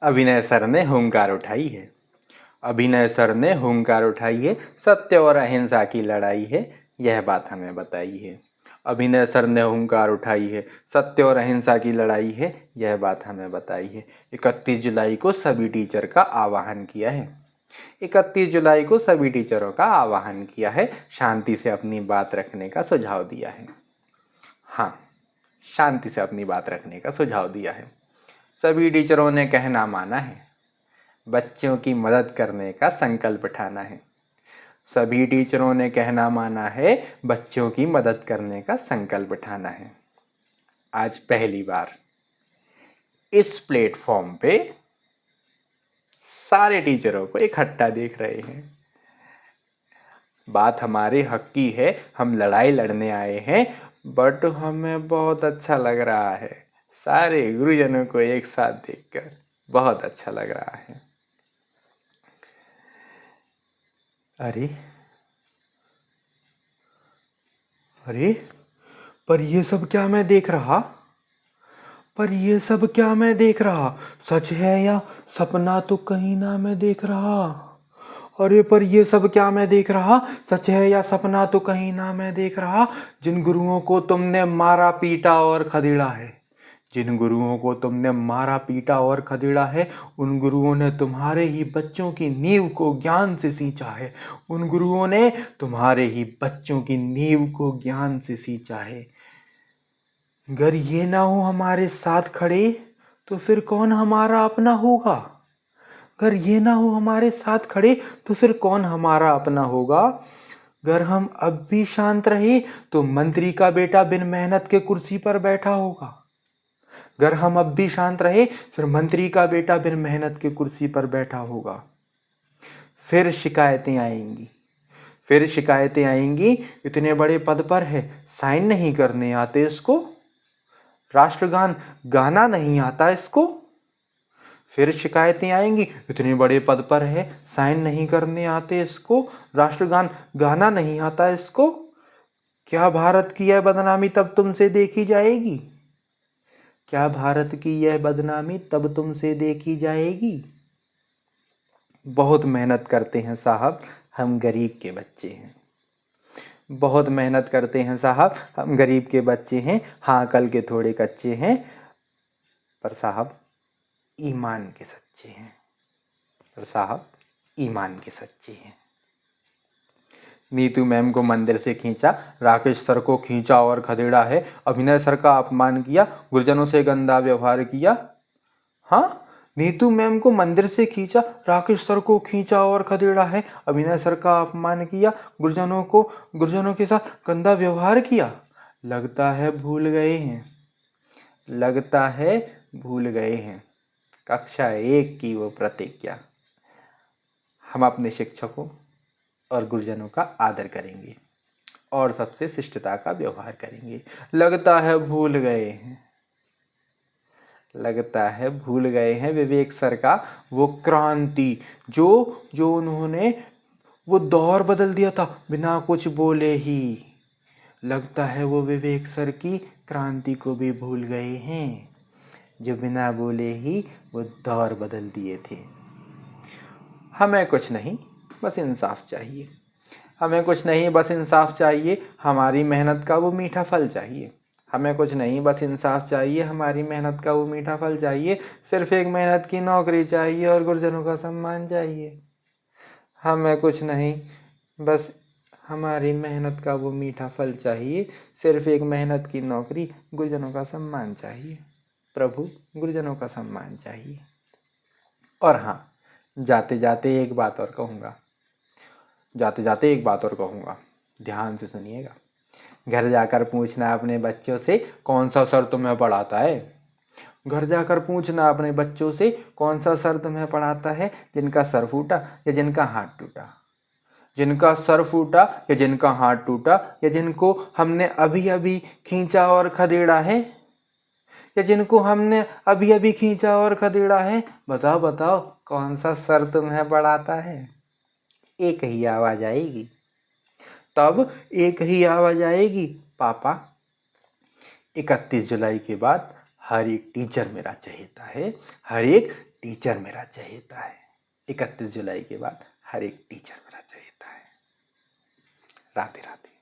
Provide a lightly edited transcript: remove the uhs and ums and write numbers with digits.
अभिनय सर ने हुंकार उठाई है। अभिनय सर ने हुंकार उठाई है, सत्य और अहिंसा की लड़ाई है, यह बात हमें बताई है। अभिनय सर ने हुंकार उठाई है, सत्य और अहिंसा की लड़ाई है, यह बात हमें बताई है। 31 जुलाई को सभी टीचर का आह्वान किया है। 31 जुलाई को सभी टीचरों का आह्वान किया है, शांति से अपनी बात रखने का सुझाव दिया है। हाँ, शांति से अपनी बात रखने का सुझाव दिया है। सभी टीचरों ने कहना माना है, बच्चों की मदद करने का संकल्प ठाना है। सभी टीचरों ने कहना माना है, बच्चों की मदद करने का संकल्प ठाना है। आज पहली बार इस प्लेटफॉर्म पे सारे टीचरों को इकट्ठा देख रहे हैं। बात हमारे हक की है, हम लड़ाई लड़ने आए हैं, बट हमें बहुत अच्छा लग रहा है। सारे गुरुजनों को एक साथ देखकर बहुत अच्छा लग रहा है। अरे अरे, पर ये सब क्या मैं देख रहा? पर ये सब क्या मैं देख रहा? सच है या सपना तो कहीं ना मैं देख रहा? अरे पर ये सब क्या मैं देख रहा? सच है या सपना तो कहीं ना मैं देख रहा? जिन गुरुओं को तुमने मारा पीटा और खदेड़ा है, जिन गुरुओं को तुमने मारा पीटा और खदेड़ा है, उन गुरुओं ने तुम्हारे ही बच्चों की नींव को ज्ञान से सींचा है। उन गुरुओं ने तुम्हारे ही बच्चों की नींव को ज्ञान से सींचा है। अगर ये ना हो हमारे साथ खड़े, तो फिर कौन हमारा अपना होगा? अगर ये ना हो हमारे साथ खड़े, तो फिर कौन हमारा अपना होगा? अगर हम अब भी शांत रहे, तो मंत्री का बेटा बिन मेहनत के कुर्सी पर बैठा होगा। अगर हम अब भी शांत रहे, फिर मंत्री का बेटा बिन मेहनत के कुर्सी पर बैठा होगा। फिर शिकायतें आएंगी, फिर शिकायतें आएंगी, इतने बड़े पद पर है, साइन नहीं करने आते इसको, राष्ट्रगान गाना नहीं आता इसको। फिर शिकायतें आएंगी, इतने बड़े पद पर है, साइन नहीं करने आते इसको, राष्ट्रगान गाना नहीं आता इसको। क्या भारत की यह बदनामी तब तुमसे देखी जाएगी? क्या भारत की यह बदनामी तब तुमसे देखी जाएगी? बहुत मेहनत करते हैं साहब, हम गरीब के बच्चे हैं। बहुत मेहनत करते हैं साहब, हम गरीब के बच्चे हैं। हाँ, कल के थोड़े कच्चे हैं, पर साहब ईमान के सच्चे हैं। पर साहब ईमान के सच्चे हैं। नीतू मैम को मंदिर से खींचा, राकेश सर को खींचा और खदेड़ा है, अभिनय सर का अपमान किया, गुरुजनों से गंदा व्यवहार किया। हाँ, नीतू मैम को मंदिर से खींचा, राकेश सर को खींचा और खदेड़ा है, अभिनय सर का अपमान किया, गुरुजनों के साथ गंदा व्यवहार किया। लगता है भूल गए हैं, लगता है भूल गए हैं कक्षा 1 की वो प्रतिज्ञा। हम अपने शिक्षकों और गुरुजनों का आदर करेंगे और सबसे शिष्टता का व्यवहार करेंगे। लगता है भूल गए हैं, लगता है भूल गए हैं विवेक सर का वो क्रांति, जो उन्होंने वो दौर बदल दिया था बिना कुछ बोले ही। लगता है वो विवेक सर की क्रांति को भी भूल गए हैं, जो बिना बोले ही वो दौर बदल दिए थे। हमें कुछ नहीं, बस इंसाफ चाहिए। हमें कुछ नहीं, बस इंसाफ चाहिए, हमारी मेहनत का वो मीठा फल चाहिए। हमें कुछ नहीं, बस इंसाफ चाहिए, हमारी मेहनत का वो मीठा फल चाहिए। सिर्फ एक मेहनत की नौकरी चाहिए और गुरुजनों का सम्मान चाहिए। हमें कुछ नहीं, बस हमारी मेहनत का वो मीठा फल चाहिए। सिर्फ एक मेहनत की नौकरी, गुरुजनों का सम्मान चाहिए। प्रभु, गुरुजनों का सम्मान चाहिए। और हाँ, जाते जाते एक बात और कहूँगा, जाते जाते एक बात और कहूँगा, ध्यान से सुनिएगा। घर जाकर पूछना अपने बच्चों से कौन सा सर तुम्हें पढ़ाता है। घर जाकर पूछना अपने बच्चों से कौन सा सर तुम्हें पढ़ाता है, जिनका सर फूटा या जिनका हाथ टूटा। जिनका सर फूटा या जिनका हाथ टूटा, या जिनको हमने अभी अभी खींचा और खदेड़ा है, या जिनको हमने अभी अभी खींचा और खदेड़ा है। बताओ बताओ, कौन सा सर तुम्हें पढ़ाता है? एक ही आवाज आएगी, तब एक ही आवाज आएगी, पापा 31 जुलाई के बाद हर एक टीचर मेरा चहेता है, हर एक टीचर मेरा चहेता है। 31 जुलाई के बाद हर एक टीचर मेरा चहेता है। राधे राधे।